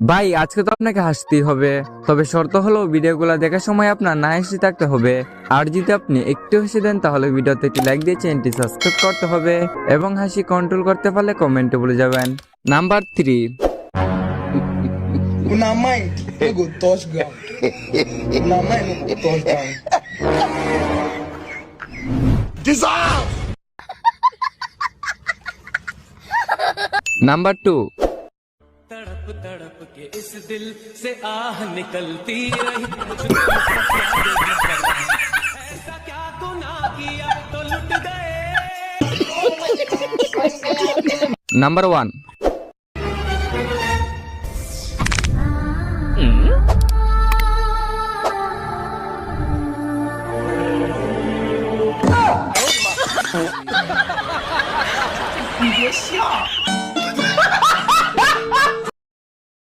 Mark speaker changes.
Speaker 1: ভাই আজকে তো আপনাকে হাসতেই হবে, তবে শর্ত হলো ভিডিওগুলো দেখার সময় আপনার না হেসে থাকতে হবে। আর যদি আপনি একটু হেসে দেন তাহলে ভিডিওতে একটি লাইক দিয়ে চ্যানেলটি সাবস্ক্রাইব করতে হবে এবং হাসি কন্ট্রোল করতে পারলে কমেন্টে বলে যাবেন। Number 3।
Speaker 2: Una mind no go touch ground. Una mind no go touch ground.
Speaker 1: Number 2।
Speaker 3: तड़प तड़प के इस दिल से आह निकलती रही मुझको ऐसा क्या गुनाह किया तो लुट गए।
Speaker 1: নাম্বার 1।